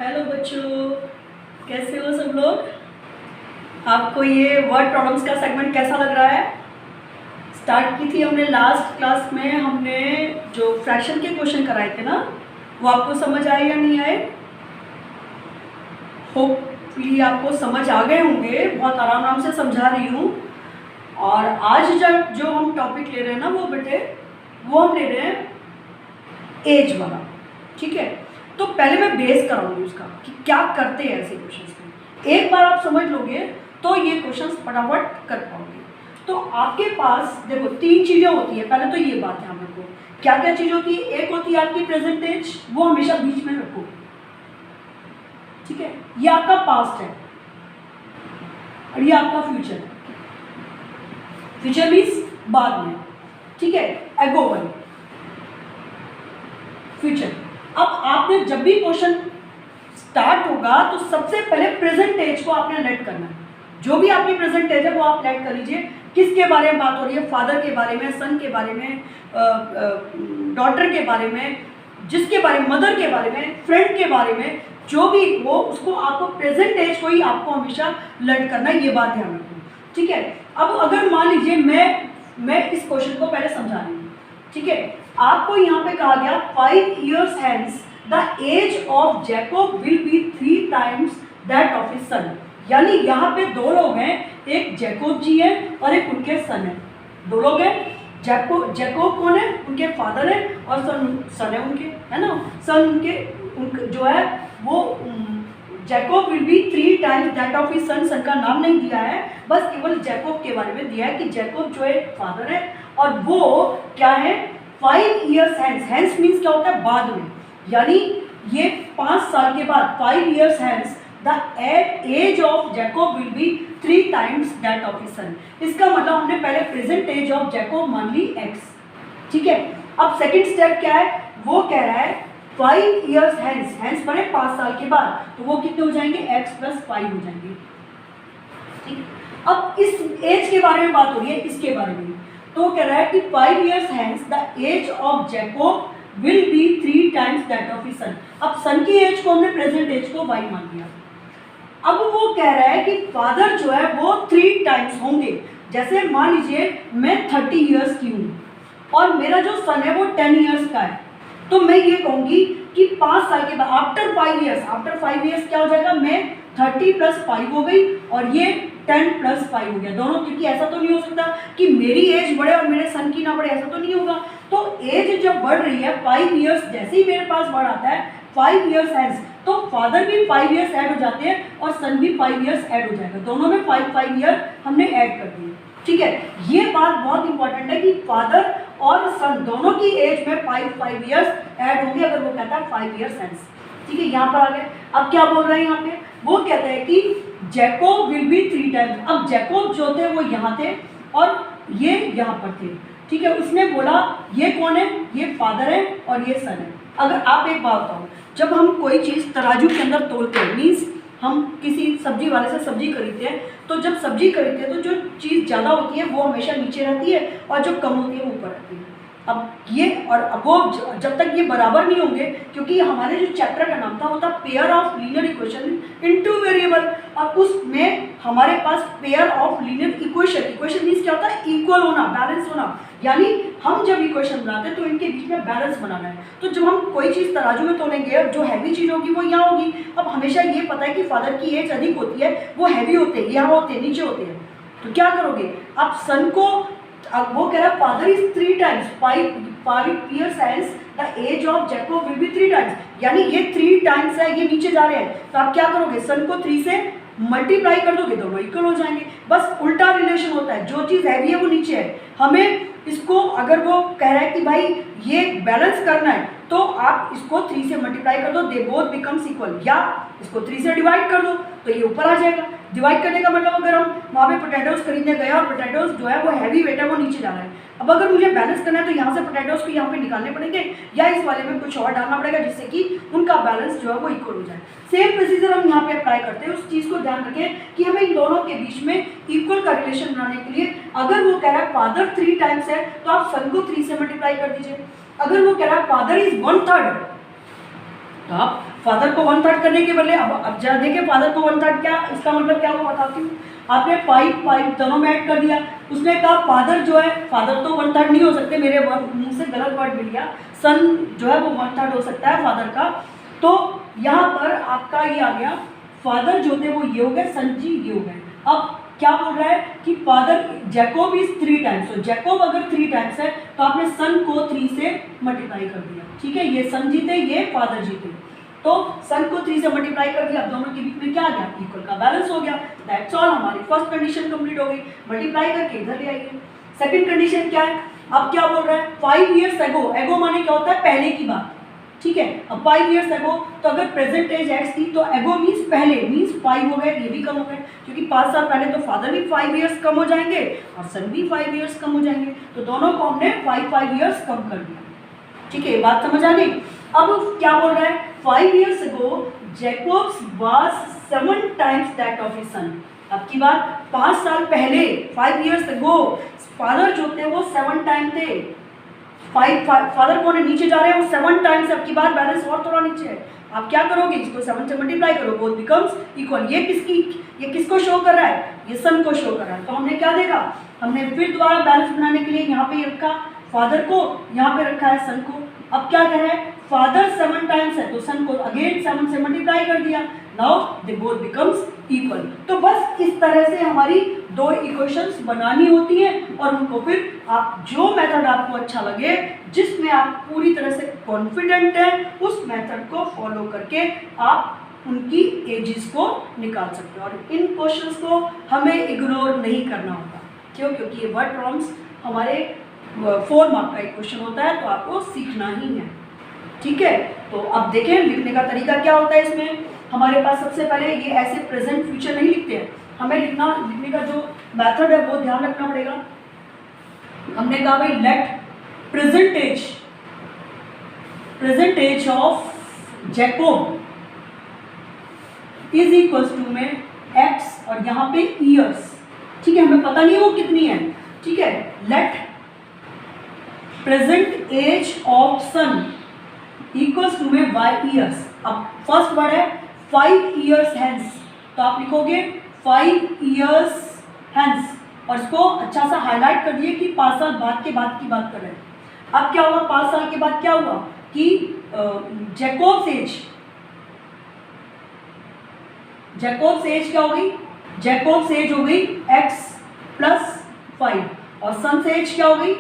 Hello बच्चों, कैसे हो सब लोग। आपको ये वर्ड प्रॉब्लम्स का सेगमेंट कैसा लग रहा है। स्टार्ट की थी हमने लास्ट क्लास में, हमने जो फ्रैक्शन के क्वेश्चन कराए थे ना, वो आपको समझ आए या नहीं आए। होपफुली आपको समझ आ गए होंगे, बहुत आराम से समझा रही हूँ। और आज जब जो हम टॉपिक ले रहे हैं ना वो बेटे, वो हम ले रहे हैं एज वाला, ठीक है। तो पहले मैं बेस कराऊंगी उसका कि क्या करते हैं ऐसे क्वेश्चंस में। एक बार आप समझ लोगे तो ये क्वेश्चंस फटाफट कर पाओगे। तो आपके पास देखो तीन चीजें होती है, पहले तो ये बात ध्यान रखो क्या क्या चीज होती है। एक होती है आपकी प्रेजेंट एज, वो हमेशा बीच में रखो, ठीक है। ये आपका पास्ट है और ये आपका फ्यूचर है। फ्यूचर मीन्स बाद में, ठीक है। एगो वन फ्यूचर। अब आपने जब भी क्वेश्चन स्टार्ट होगा तो सबसे पहले प्रेजेंट एज को आपने लेट करना है। जो भी आपकी प्रेजेंट एज है वो आप लेट कर लीजिए। किसके बारे में बात हो रही है, फादर के बारे में, सन के बारे में, डॉटर के बारे में, जिसके बारे में, मदर के बारे में, फ्रेंड के बारे में, जो भी वो, उसको आपको प्रेजेंट एज को ही आपको हमेशा लेट करना है। ये बात ध्यान रखो, ठीक है। अब अगर मान लीजिए मैं इस क्वेश्चन को पहले समझा रही हूँ, ठीक है। आपको यहाँ पे कहा गया 5 years hence the age of Jacob will be 3 times that of his son। यानी यहाँ पे दो लोग हैं, एक जैकोब जी है और एक उनके सन है। दो लोग हैं, जैकोब कौन है, उनके फादर है, और सन है उनके, है ना। सन उनके जो है वो Jacob will be 3 times that of his son. Son का नाम नहीं दिया है, बस केवल जैकोब के बारे में दिया है कि जैकोब जो है फादर है और वो क्या है 5 years hence। hence मीन्स क्या होता है, बाद में। यानी ये 5 साल के बाद 5 years hence the age of Jacob will be 3 times that of his son। इसका मतलब हमने पहले प्रेजेंट एज ऑफ जैकोब मान ली x, ठीक है। अब सेकंड स्टेप क्या है, वो कह रहा है 5 years hence, hence बने 5 साल के बाद, तो वो कितने हो जाएंगे, x + 5 हो जाएंगे, ठीक है। अब इस एज के बारे में बात हो रही है, इसके बारे में। तो कह रहा है कि 5 years hence the age of Jacob will be 3 times that of his son। अब सन की एज को हमने प्रेजेंट एज को y मान लिया। अब वो कह रहा है कि फादर जो है वो 3 टाइम्स होंगे। जैसे मान लीजिए मैं 30 years की हूँ और मेरा जो सन है वो 10 years का है, तो मैं ये कहूँगी कि 5 साल के बाद आफ्टर 5 years क्या हो जाएगा, मैं 30 + 5 हो गई और ये 10 + 5 हो गया दोनों। क्योंकि ऐसा तो नहीं हो सकता कि मेरी एज बढ़े और मेरे सन की ना बढ़े, ऐसा तो नहीं होगा। तो एज जब बढ़ रही है 5 years, जैसे ही मेरे पास बढ़ आता है 5 years hence, तो फादर भी 5 years ऐड हो जाते हैं और सन भी 5 years ऐड हो जाएगा। दोनों में 5 year हमने ऐड कर दिए, ठीक है। ये बात बहुत इंपॉर्टेंट है कि फादर और सन दोनों की एज में 5 years ऐड होंगे अगर वो कहता है 5 years hence, ठीक है। यहाँ पर आ गए। अब क्या बोल रहे हैं यहाँ पे, वो कहते हैं कि जैकोब विल बी 3 टाइम्स। अब जैकोब जो थे वो यहाँ थे और ये यहाँ पर थे, ठीक है। उसने बोला ये कौन है, ये फादर है और ये सन है। अगर आप एक बात बताओ, जब हम कोई चीज़ तराजू के अंदर तोलते हैं, मीन्स हम किसी सब्जी वाले से सब्जी खरीदते हैं, तो जब सब्जी खरीदते हैं तो जो चीज़ ज़्यादा होती है वो हमेशा नीचे रहती है और जो कम होती है वो ऊपर रहती है। अब ये और अब वो जब तक ये बराबर नहीं होंगे, क्योंकि हमारे जो चैप्टर का नाम था वो था pair of linear equation in 2 variable, और उसमें हमारे पास pair of linear equation means क्या होता है, इक्वल होना, बैलेंस होना। यानी हम जब इक्वेशन बनाते हैं तो इनके बीच में बैलेंस बनाना है। तो जब हम कोई चीज़ तराजू में तोलेंगे, जो हैवी चीज़ होगी वो यहाँ होगी। अब हमेशा ये पता है कि फादर की एज अधिक होती है, वो हैवी होते हैं, यहाँ होते हैं, नीचे होते हैं। तो क्या करोगे, आप सन को, अब वो कह रहा है father is 3 times 5 years hence the age of Jacob will be 3 times। यानी ये 3 times है, ये नीचे जा रहे हैं, तो आप क्या करोगे, सन को 3 से मल्टीप्लाई कर दोगे, दोनों इक्वल हो जाएंगे। बस उल्टा रिलेशन होता है, जो चीज़ हैवी है वो नीचे है। हमें इसको, अगर वो कह रहा है कि भाई ये बैलेंस करना है, तो आप इसको 3 से मल्टीप्लाई कर दो, दे बोथ बिकम्स इक्वल, या इसको 3 से डिवाइड कर दो तो ये ऊपर आ जाएगा। डिवाइड करने का मतलब अगर हम वहाँ पे पोटैटोस खरीदने गए और पोटैटोस जो है वो हैवी वेट है, वो नीचे जा रहा है। अब अगर मुझे बैलेंस करना है तो यहाँ से पोटैटोस को यहाँ पे निकालने पड़ेंगे या इस वाले में कुछ और डालना पड़ेगा जिससे कि उनका बैलेंस जो है वो इक्वल हो जाए। सेम प्रोसीजर हम यहाँ पे अप्लाई करते हैं। उस चीज़ को ध्यान रखें कि हमें इन दोनों के बीच में इक्वल का रिलेशन बनाने के लिए, अगर वो कह रहा है फादर 3 टाइम्स है तो आप सन को 3 से मल्टीप्लाई कर दीजिए। अगर वो कह रहा है फादर इज 1/3, तो आप फादर को 1/3 करने के बदले अब जरा देखिए फादर को 1/3 क्या इसका मतलब क्या हुआ बताती हूँ। आपने 5 दोनों में ऐड कर दिया। उसने कहा फादर जो है, फादर तो 1/3 नहीं हो सकते, मेरे मुंह से गलत वर्ड मिल गया, सन जो है वो 1/3 हो सकता है फादर का। तो यहाँ पर आपका ये आ गया, फादर जो थे वो ये हो गए, सन जी ये हो गए। अब क्या बोल रहा है कि फादर जैकोब इज 3 टाइम्स, तो जैकोब अगर 3 टाइम्स है तो आपने सन को 3 से मल्टीप्लाई कर दिया, ठीक है। ये सन जी थे, ये फादर जी थे, तो सन को 3 से मल्टीप्लाई कर दिया। अब दोनों के बीच में क्या आ गया, इक्वल का बैलेंस हो गया। दैट्स ऑल, हमारी फर्स्ट कंडीशन कंप्लीट हो गई। मल्टीप्लाई करके इधर ले आइए। सेकंड कंडीशन क्या है, अब क्या बोल रहा है, 5 years ago, एगो माने क्या होता है, पहले की बात, ठीक है। अब 5 years ago, तो अगर प्रेजेंट एज एक्स थी तो एगो मीन्स पहले, मीन्स 5 हो गए, ये भी कम हो गए, क्योंकि 5 साल पहले तो फादर भी 5 years कम हो जाएंगे और सन भी 5 years कम हो जाएंगे, तो दोनों को हमने 5 years कम कर दिया, ठीक है। बात समझ आ गई। अब क्या बोल रहा है, 5 years ago Jacobs was 7 times that of his सन। अब की बात 5 साल पहले, 5 years ago फादर जो थे वो 7 टाइम थे, फादर को नीचे जा रहे हैं वो 7 टाइम्स। अब की बात बैलेंस और थोड़ा नीचे है, आप क्या करोगे, इसको 7 से मल्टीप्लाई करो, बोथ बिकम्स इक्वल। ये किसको शो कर रहा है, ये सन को शो कर रहा है। तो हमने क्या देखा, हमने फिर दोबारा बैलेंस बनाने के लिए यहाँ पे रखा फादर को, यहाँ पे रखा है सन को। अब क्या कह रहा है, फादर 7 टाइम्स है तो सन को अगेन 7 से मल्टीप्लाई कर दिया, now they both becomes equal. तो बस इस तरह से हमारी 2 इक्वेशंस बनानी होती हैं और उनको फिर आप जो मेथड आपको अच्छा लगे, जिसमें आप पूरी तरह से कॉन्फिडेंट हैं, उस मेथड को फॉलो करके आप उनकी एजेस को निकाल सकते हो। और इन क्वेश्चंस को हमें इग्नोर नहीं करना होगा, क्यों, क्योंकि ये वर्ड प्रॉब्लम्स हमारे 4 मार्क का एक क्वेश्चन होता है, तो आपको सीखना ही है, ठीक है। तो अब देखें लिखने का तरीका क्या होता है इसमें। हमारे पास सबसे पहले ये ऐसे प्रेजेंट फ्यूचर नहीं लिखते हैं, हमें लिखने का जो मेथड है वो ध्यान रखना पड़ेगा। हमने कहा भाई let present age of Jacob is equals to में एक्स और यहाँ पे ईयर्स, ठीक है, हमें पता नहीं वो कितनी है, ठीक है। Let present age of son equals to में वाई ईयर्स। अब फर्स्ट वर्ड है 5 years hence, तो आप लिखोगे 5 years hence और इसको अच्छा सा हाईलाइट कर दिए कि 5 साल बाद की बात कर रहे हैं। अब क्या हुआ, 5 साल के बाद क्या हुआ कि जैकोब्स एज क्या हो गई, जैकोब्स एज हो गई x + 5 और सन्स एज क्या हो गई,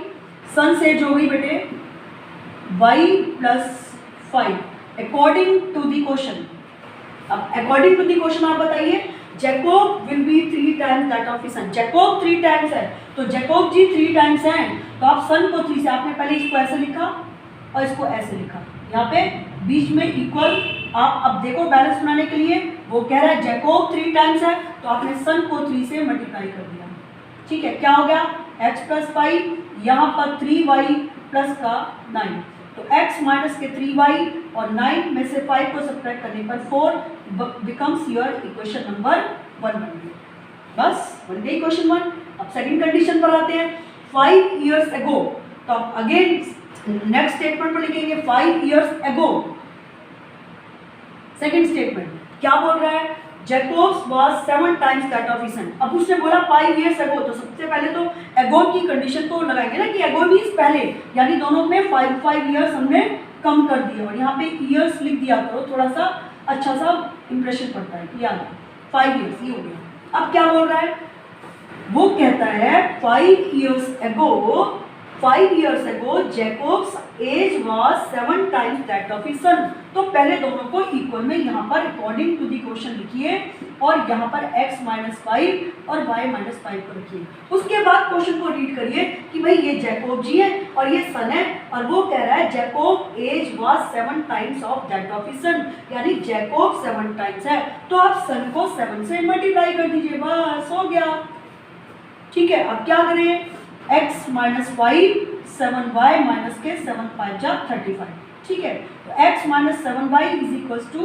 सन्स एज हो गई बेटे y + 5 according to the question. अब अकॉर्डिंग टू द क्वेश्चन आप बताइए, Jacob will be 3 times that of his son. Jacob 3 times है तो जैकोब जी 3 टाइम्स हैं, तो आप सन को 3 से, आपने पहले इसको ऐसे लिखा और इसको ऐसे लिखा, यहाँ पे बीच में इक्वल। आप अब देखो बैलेंस बनाने के लिए वो कह रहा है जैकोब 3 टाइम्स है तो आपने सन को 3 से मल्टीप्लाई कर दिया, ठीक है। क्या हो गया, x + 5, यहाँ पर 3y + का 9, तो x माइनस के 3y और 9 में से 5 को सब्ट्रैक्ट करने पर 4 बिकम्स योर इक्वेशन नंबर 1 बन गई। बस बन गई इक्वेशन 1। अब सेकंड कंडीशन पर आते हैं, 5 years ago, तो अब अगेन नेक्स्ट स्टेटमेंट पर लिखेंगे 5 years ago। सेकंड स्टेटमेंट क्या बोल रहा है, Jacobs was 7 times that of his सन। अब उसने बोला 5 years ago, तो सबसे पहले तो एगो की कंडीशन को लगाएंगे ना कि एगो मीन्स पहले, यानी दोनों में 5 years हमने कम कर दिया और यहाँ पे ईयर्स लिख दिया करो, थोड़ा सा अच्छा सा इंप्रेशन पड़ता है, याद 5 years ये हो गया। अब क्या बोल रहा है, वो कहता है 5 years ago Jacob's age was 7 times that of his son। तो पहले दोनों को इक्वल में यहाँ पर अकॉर्डिंग टू द क्वेश्चन लिखिए और यहाँ पर x - 5 और y - 5 को रखिए। उसके बाद क्वेश्चन को रीड करिए कि भाई ये जैकोब जी है और ये सन है और वो कह रहा है Jacob age was 7 times of that of his son, यानी जैकोब 7 टाइम्स है तो आप सन को 7 से मल्टीप्लाई कर दीजिए, बस हो गया, ठीक है। अब क्या करें, x - 5 7y माइनस के 7 × 5 = 35, ठीक है। तो x - 7y is equals to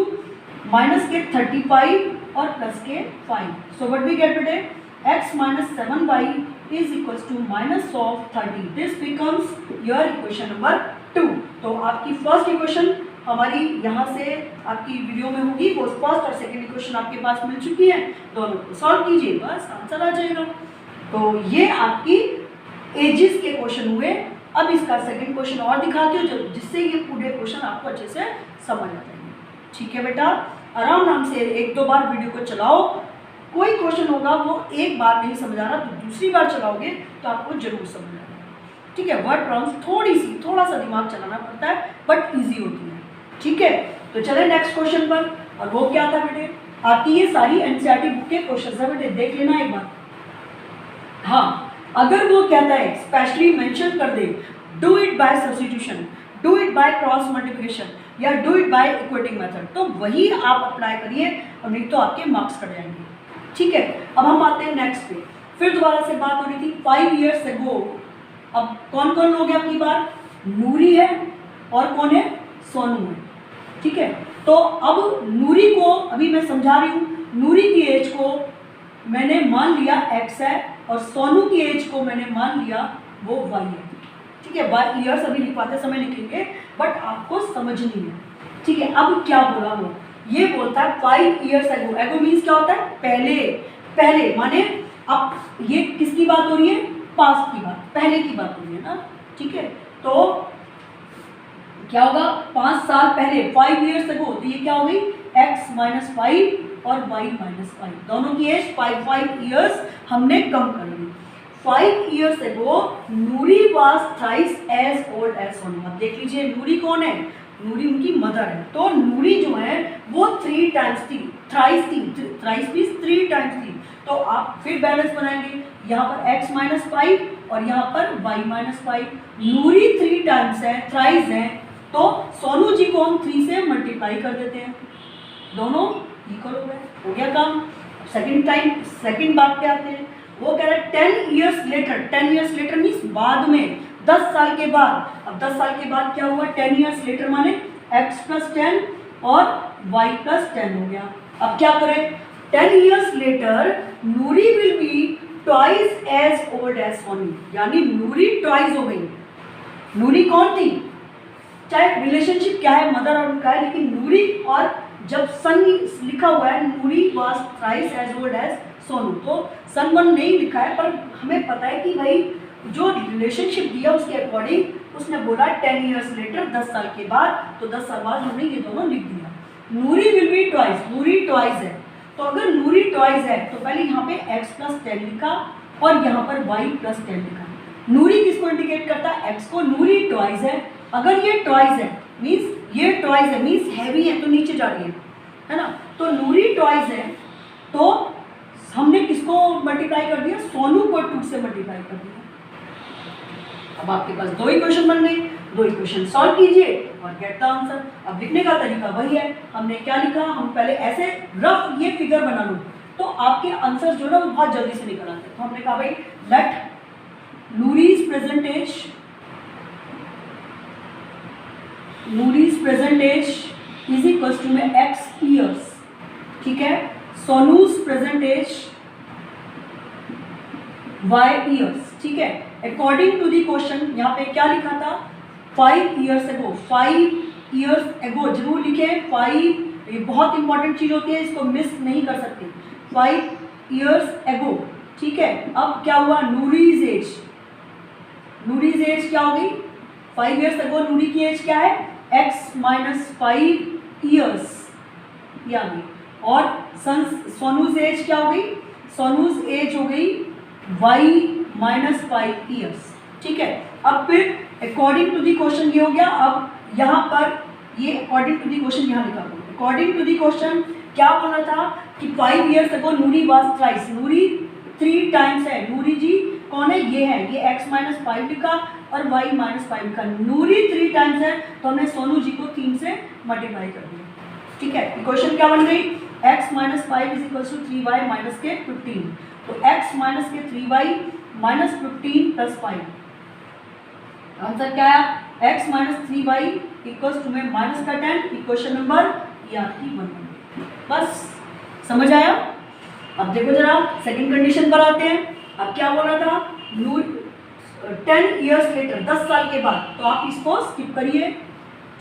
minus के 35 और प्लस के 5। So what we get today, x - 7y is equals to -30। This becomes your equation number 2। तो आपकी फर्स्ट इक्वेशन हमारी यहाँ से आपकी वीडियो में होगी, वो फर्स्ट और सेकंड इक्वेशन आपके पास मिल चुकी है, दोनों को सॉल्व कीजिए, बस आंसर आ जाएगा। तो ये आपकी एजिस के क्वेश्चन हुए। अब इसका सेकंड क्वेश्चन और दिखाती हूँ जिससे ये पूरे क्वेश्चन आपको अच्छे से समझ आ जाएंगे। ठीक है बेटा, आराम से 1-2 बार वीडियो को चलाओ। कोई क्वेश्चन होगा वो एक बार नहीं समझ आ रहा तो दूसरी बार चलाओगे तो आपको जरूर समझ आ जाएगा। ठीक है, वर्ड प्रॉब्लम्स थोड़ा सा दिमाग चलाना पड़ता है बट इजी होती है। ठीक है, तो चले नेक्स्ट क्वेश्चन पर। और वो क्या था बेटे, आपकी ये सारी एनसीईआरटी बुक के क्वेश्चन है बेटे, देख लेना एक बार। हाँ, अगर वो कहता है स्पेशली मेंशन कर दे do it by substitution, do it by cross multiplication या do it by equating method, तो वही आप अप्लाई करिए और नहीं तो आपके मार्क्स कट जाएंगे। ठीक है, अब हम आते हैं नेक्स्ट पे। फिर दोबारा से बात हो रही थी 5 years ago। अब कौन कौन लोग हैं आपकी बार, नूरी है और कौन है, सोनू है। ठीक है, तो अब नूरी को अभी मैं समझा रही हूँ, नूरी की एज को मैंने मान लिया x है और सोनू की एज को मैंने मान लिया वो y है। ठीक है, y ईयर्स अभी लिखवाते समय लिखेंगे बट आपको समझनी है। ठीक है, अब क्या बोला वो, ये बोलता है 5 years ago। एगो मीन्स क्या होता है, पहले माने अब ये किसकी बात हो रही है, पास्ट की बात, पहले की बात हो रही है ना। ठीक है, तो क्या होगा, 5 साल पहले 5 years ago, तो ये क्या हो गई x - 5 और y - 5, दोनों की एज 5 years हमने कम कर ली। 5 years ago Noori was thrice as old as Sonu. अब देख लीजिए नूरी कौन है, नूरी उनकी मदर है, तो नूरी जो है वो 3 times थी, थ्राइस मीन्स 3 times थी। तो आप फिर बैलेंस बनाएंगे, यहाँ पर x - 5 और यहाँ पर y - 5। नूरी 3 times है, थ्राइस है, तो सोनू जी को हम 3 से मल्टीप्लाई कर देते हैं, दोनों इक्वल हो गए, हो गया काम। सेकंड बात पे आते हैं, वो कह रहा है 10 years later। 10 years later means बाद में, 10 साल के बाद। अब 10 साल के बाद क्या हुआ, 10 years later माने x + 10 और y + 10 हो गया। अब क्या करें, 10 years later Noori will be twice as old as Sonu, यानी नूरी ट्वाइस हो गई। नूरी कौन थी, चाहे रिलेशनशिप क्या है मदर और उनका है, लेकिन नूरी और जब सन लिखा हुआ है, Noori was thrice as old as Sonu, तो सन 1 नहीं लिखा है पर हमें पता है कि भाई जो रिलेशनशिप दिया उसके अकॉर्डिंग उसने बोला 10 years later, 10 साल के बाद, तो 10 साल बाद हमने ये दोनों लिख दिया। Noori will be twice, Noori twice है, तो अगर नूरी ट्वाइस है तो पहले यहाँ पे x + 10 लिखा और यहाँ पर y + 10 लिखा। नूरी किसको इंडिकेट करता है, x को। नूरी ट्वाइस है, अगर ये ट्वाइस है मीन्स ये ट्वाइस है मीन्स हैवी है तो नीचे जा रही है ना, तो नूरी ट्वाइस है तो हमने किसको मल्टीप्लाई कर दिया, सोनू को 2 से मल्टीप्लाई कर दिया। अब आपके पास 2 इक्वेशन बन गई, 2 इक्वेशन सॉल्व कीजिए और गेट द आंसर। अब लिखने का तरीका वही है, हमने क्या लिखा, हम पहले ऐसे रफ ये फिगर बना लो तो आपके आंसर जो ना वो बहुत जल्दी से निकल आते हैं। तो हमने कहा भाई let Noori's present age is equals to में x ईयर्स। ठीक है, Sonu's present age y years. ठीक है, अकॉर्डिंग टू दी क्वेश्चन यहाँ पे क्या लिखा था, 5 years ago। 5 years ago जरूर लिखे, 5 ये बहुत इंपॉर्टेंट चीज होती है, इसको मिस नहीं कर सकते। 5 years ago। ठीक है, अब क्या हुआ, नूरीज एज क्या होगी, 5 years ago नूरी की एज क्या है, x - 5 years ये आ गई। और सोनूज एज क्या हो गई, सोनूज एज हो गई y - 5 years। ठीक है, अब फिर अकॉर्डिंग टू दी क्वेश्चन ये हो गया। अब यहाँ पर ये अकॉर्डिंग टू दी क्वेश्चन यहाँ लिखा हुआ, अकॉर्डिंग टू दी क्वेश्चन क्या बोला था कि 5 years ago Noori was thrice, Noori 3 times है। नूरी जी कौन है, ये है, ये x - 5 लिखा और y - 5 लिखा। नूरी 3 times है तो हमने सोनू जी को 3 से मल्टीप्लाई कर दिया। ठीक है, इक्वेशन क्या बन गई, x - 5 is equal to 3y - के 15। तो x - के 3y - 15 + 5, आंसर क्या है, x - 3y इक्वल्स टू में माइनस का 10। इक्वेशन नंबर ये आपकी बन गई। बस समझ आया। अब देखो जरा सेकंड कंडीशन पर आते हैं। अब क्या बोला था, 10 years later 10 साल के बाद, तो आप इसको स्किप करिए।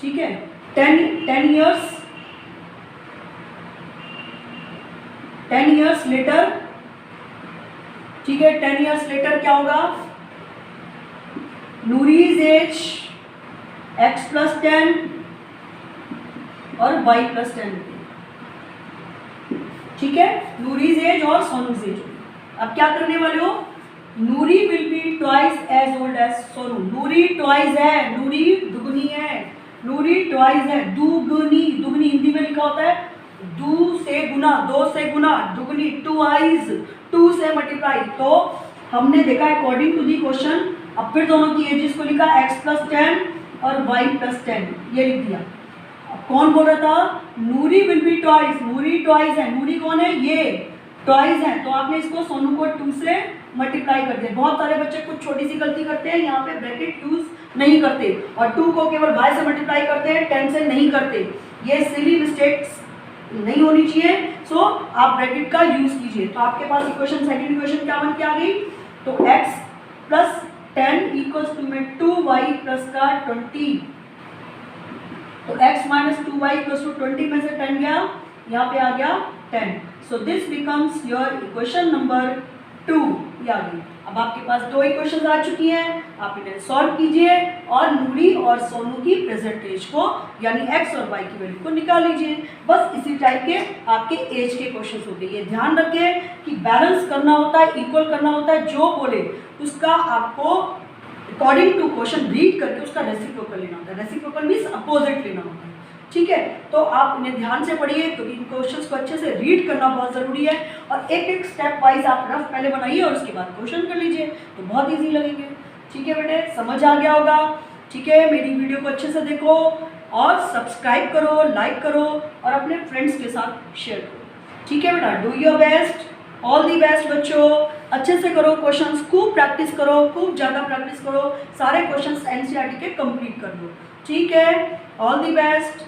ठीक है, 10 years लेटर, ठीक है, 10 years लेटर क्या होगा, नूरीज एज x + 10 और y + 10, ठीक है, नूरीज एज और सोनूज एज। अब क्या करने वाले हो, Noori will be twice as old as Sonu. Noori twice है, नूरी दुगनी है, नूरी ट्वाइस है, दुगनी, दुगनी हिंदी में लिखा होता है दू से गुना, दो से गुना, दुगनी, ट्वाइस, 2 से मल्टीप्लाई। तो हमने देखा अकॉर्डिंग टू दी क्वेश्चन, अब फिर दोनों की एजेस को लिखा x + 10 और y + 10, ये लिख दिया। अब कौन बोल रहा था, Noori will be twice, Noori twice है, नूरी कौन है, ये ट्वाइस है, तो आपने इसको सोनू को 2 से मल्टीप्लाई कर दिया। बहुत सारे बच्चे कुछ छोटी सी गलती करते हैं, यहाँ पे ब्रैकेट यूज नहीं करते और 2 को केवल y से मल्टीप्लाई करते हैं, 10 से नहीं करते। ये सिली मिस्टेक्स नहीं होनी चाहिए, सो आप ब्रैकेट का यूज कीजिए। तो आपके पास इक्वेशन, सेकंड इक्वेशन क्या बन के आ गई, तो x + 10 = में 2y + का 20, तो x - 2y = 20 में से 10 गया, यहाँ पे आ गया 10। So this becomes your equation number 2, ये आ गई। अब आपके पास 2 इक्वेशन आ चुकी हैं, आप इन्हें सॉल्व कीजिए और नूरी और सोनू की प्रेजेंट एज को यानी x और y की वैल्यू को निकाल लीजिए। बस इसी टाइप के आपके एज के क्वेश्चन होते हैं। ये ध्यान रखें कि बैलेंस करना होता है, इक्वल करना होता है, जो बोले उसका आपको अकॉर्डिंग टू क्वेश्चन रीड करके उसका रेसिप्रोकल लेना होता है। रेसिप्रोकल मीन्स अपोजिट लेना होता है, ठीक है। तो आप इन्हें ध्यान से पढ़िए क्योंकि इन क्वेश्चंस को अच्छे से रीड करना बहुत ज़रूरी है और एक एक स्टेप वाइज आप रफ पहले बनाइए और उसके बाद क्वेश्चन कर लीजिए, तो बहुत इजी लगेंगे, ठीक है बेटे, समझ आ गया होगा, ठीक है। मेरी वीडियो को अच्छे से देखो और सब्सक्राइब करो, लाइक करो और अपने फ्रेंड्स के साथ शेयर करो, ठीक है बेटा। Do your best, all the best बच्चों, अच्छे से करो क्वेश्चंस, खूब प्रैक्टिस करो, खूब ज़्यादा प्रैक्टिस करो, सारे क्वेश्चंस एनसीईआरटी के कंप्लीट कर दो, ठीक है। All the best.